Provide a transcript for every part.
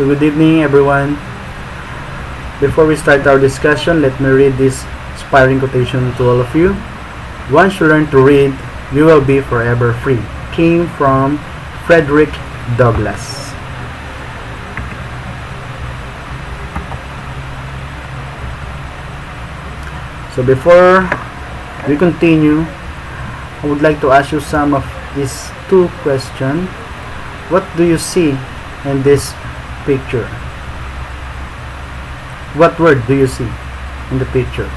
So good evening everyone. Before we start our discussion, let me read this inspiring quotation to all of you. Once you learn to read, you will be forever free. Came from Frederick Douglass. So before we continue, I would like to ask you some of these two questions. What do you see in this picture? What word do you see in the picture?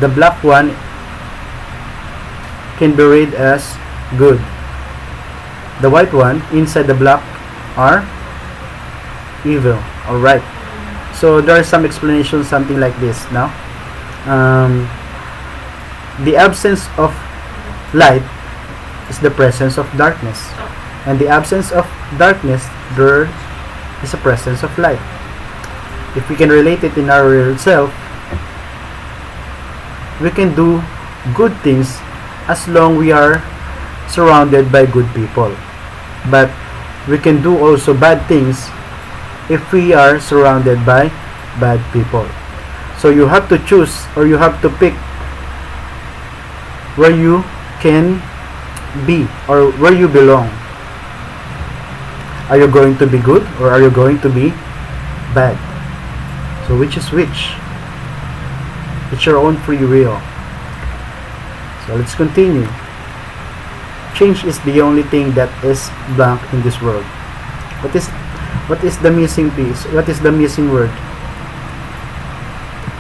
The black one can be read as good. The white one inside the black are evil. Alright. So there are some explanations, something like this now. The absence of light is the presence of darkness, and the absence of darkness, there is a presence of light. If we can relate it in our real self, we can do good things as long we are surrounded by good people, but we can do also bad things if we are surrounded by bad people. So you have to choose, or you have to pick where you can be or where you belong. Are you going to be good or are you going to be bad? So which is which? It's your own free will. So let's continue. Change is the only thing that is blank in this world. What is the missing piece? What is the missing word?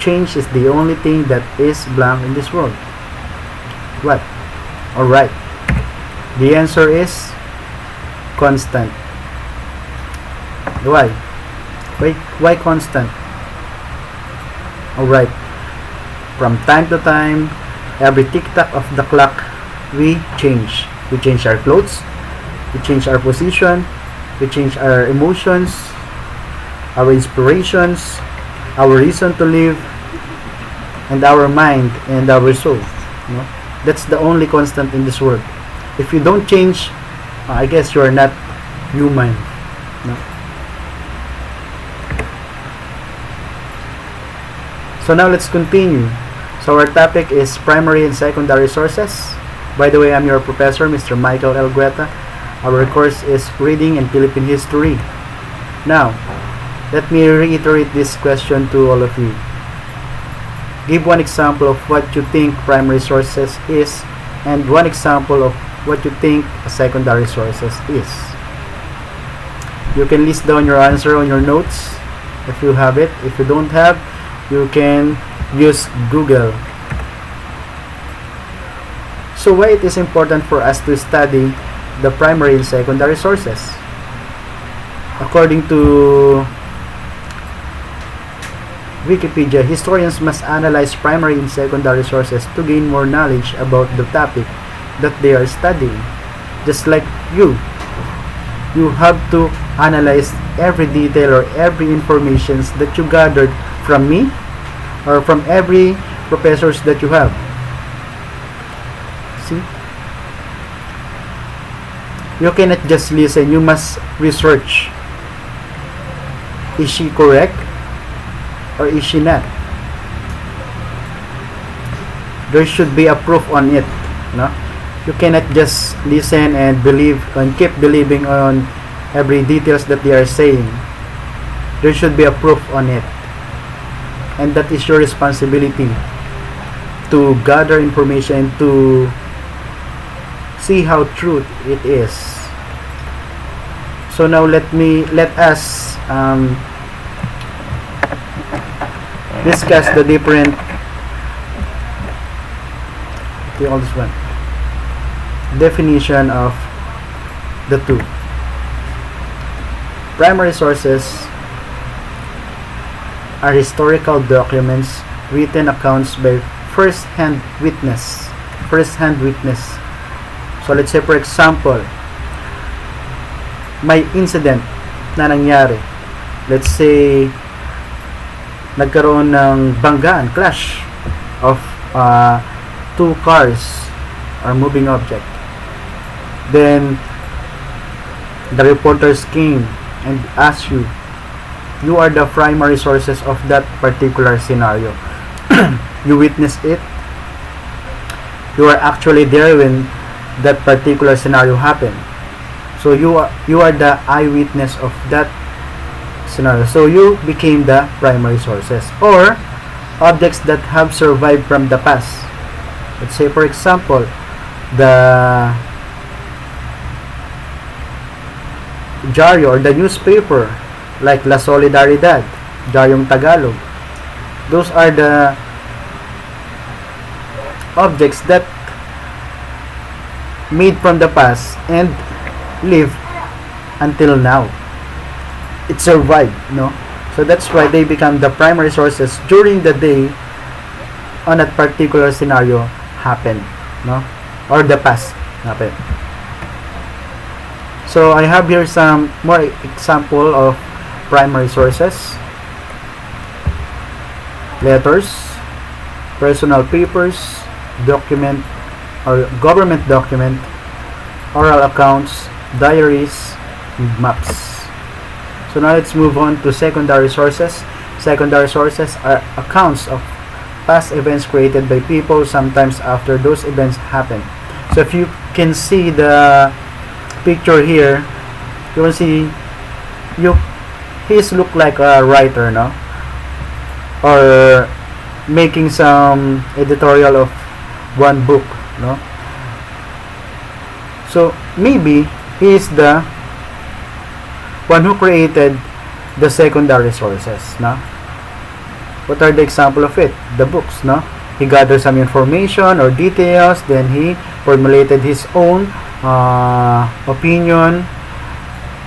Change is the only thing that is blank in this world. What? Alright. The answer is constant. Why? Why constant? Alright. From time to time, every tick-tock of the clock, we change. We change our clothes, we change our position, we change our emotions, our inspirations, our reason to live, and our mind and our soul. You know? That's the only constant in this world. If you don't change, I guess you are not human. No? So now let's continue. So our topic is primary and secondary sources. By the way, I'm your professor, Mr. Michael L. Guetta. Our course is Reading and Philippine History. Now, let me reiterate this question to all of you. Give one example of what you think primary sources is, and one example of what you think a secondary sources is. You can list down your answer on your notes if you have it. If you don't have, you can use Google. So why it is important for us to study the primary and secondary sources? According to Wikipedia, historians must analyze primary and secondary sources to gain more knowledge about the topic that they are studying. Just like you have to analyze every detail or every information that you gathered from me or from every professors that you have. See? You cannot just listen, you must research. Is she correct? Or is she not? There should be a proof on it. No? You cannot just listen and believe and keep believing on every details that they are saying. There should be a proof on it. And that is your responsibility to gather information, to see how true it is. So now let us discuss the different definition of the two. Primary sources are historical documents, written accounts by first-hand witness. So let's say for example, may incident na nangyari. Let's say nagkaroon ng banggaan, clash of two cars or moving object. Then the reporters came and asked you. You are the primary sources of that particular scenario. You witnessed it. You are actually there when that particular scenario happened. So you are the eyewitness of that scenario. So you became the primary sources, or objects that have survived from the past. Let's say, for example, the diario or the newspaper, like La Solidaridad, Diaryong Tagalog. Those are the objects that made from the past and live until now. It survived, no? So that's why they become the primary sources during the day on that particular scenario happened, no? Or the past happened. So I have here some more example of primary sources. Letters, personal papers, document or government document, oral accounts, diaries, and maps. So now let's move on to secondary sources. Secondary sources are accounts of past events created by people sometimes after those events happen. So if you can see the picture here, you will see he's look like a writer, no? Or making some editorial of one book, no? So maybe he is the one who created the secondary sources, no? What are the example of it? The books, no? He gathered some information or details, then he formulated his own opinion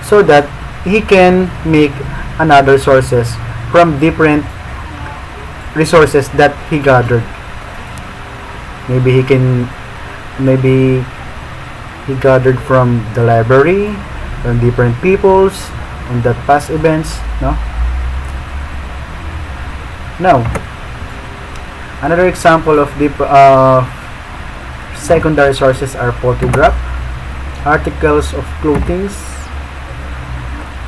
so that he can make another sources from different resources that he gathered. Maybe he gathered from the library, from different peoples, on that past events, no? Now, another example of secondary sources are photograph, articles of clothing,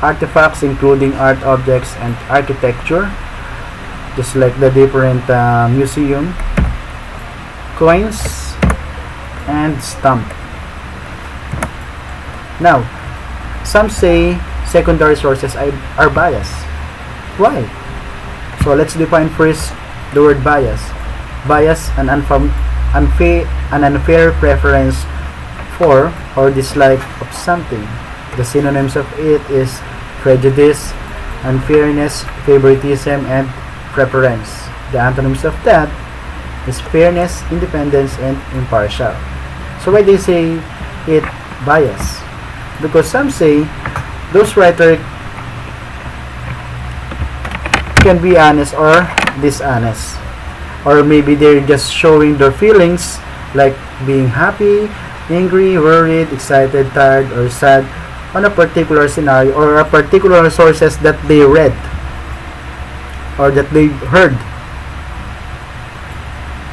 artifacts including art objects and architecture, just like the different museum, coins, and stamp. Now, some say secondary sources are biased. Why? So let's define first the word bias. Bias, an unfair preference for or dislike of something. The synonyms of it is prejudice, unfairness, favoritism, and preference. The antonyms of that is fairness, independence, and impartial. So why they say it bias? Because some say those writers can be honest or dishonest, or maybe they're just showing their feelings, like being happy, angry, worried, excited, tired, or sad on a particular scenario or a particular sources that they read or that they heard.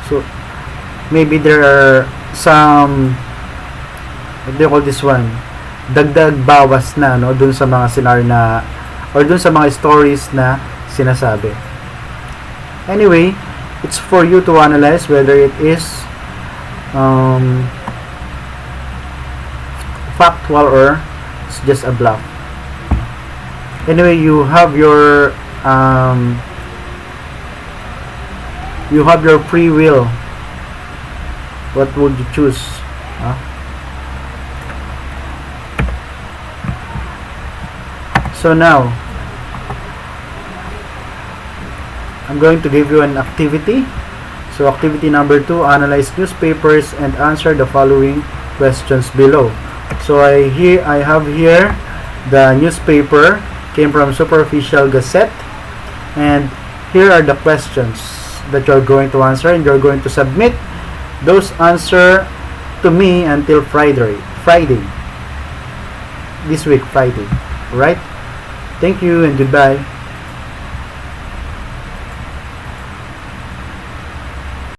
So maybe there are some, what do you call this one, dagdag bawas na, no, dun sa mga scenario na or dun sa mga stories na sinasabi. Anyway, it's for you to analyze whether it is factual or it's just a bluff. Anyway, you have your free will. What would you choose? So now I'm going to give you an activity. So activity number 2, analyze newspapers and answer the following questions below. So I have here the newspaper, came from Superficial Gazette, and here are the questions that you're going to answer, and you're going to submit those answer to me until Friday this week, Friday. Right? Thank you and goodbye.